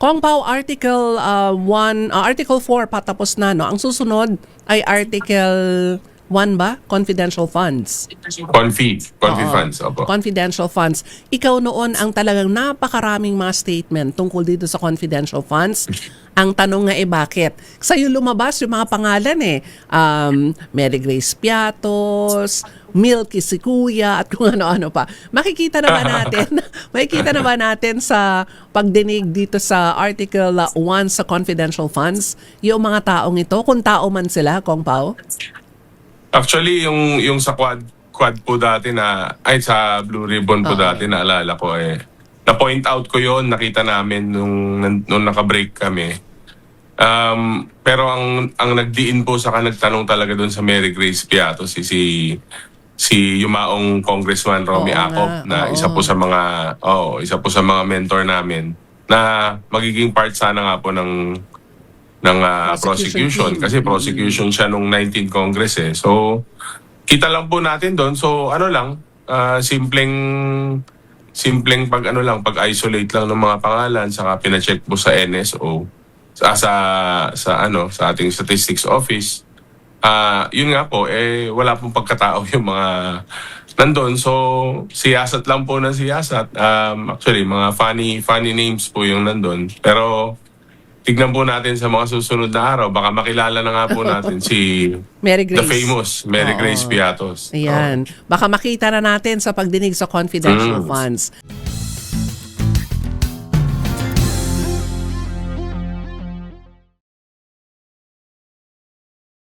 Kung Pao, Article 4 patapos na, no? Ang susunod ay Article 1 ba? Confidential funds. Confi Oo. funds, opo. Confidential funds. Ikaw noon ang talagang napakaraming mga statement tungkol dito sa confidential funds. Ang tanong nga bakit? Sa'yo lumabas yung mga pangalan Mary Grace Piatos, Milky si Kuya, at kung ano-ano pa. Makikita na ba natin sa pagdinig dito sa Article 1 sa confidential funds, yung mga taong ito, kung tao man sila, Kong Pao? Actually, yung sa quad po dati sa Blue Ribbon po dati, naalala ko na-point out ko yon, nakita namin nung naka-break kami. Pero ang nagdiin po sa nagtanong talaga doon sa Mary Grace Piatos si yumaong Congressman Romy Acop na isa po sa mga mentor namin na magiging part sana nga po ng prosecution kasi prosecution siya nung 19th Congress So, kita lang po natin doon. So, simpleng pag-isolate lang ng mga pangalan saka pina-check po sa NSO sa ating statistics office. Yun nga po wala pong pagkatao yung mga nandun. So, siyasat lang po ng siyasat. Actually, mga funny names po yung nandun. Pero tignan po natin sa mga susunod na araw. Baka makilala na nga po natin si Mary Grace. The famous Mary Grace Piatos. Ayan. Baka makita na natin sa pagdinig sa confidential funds.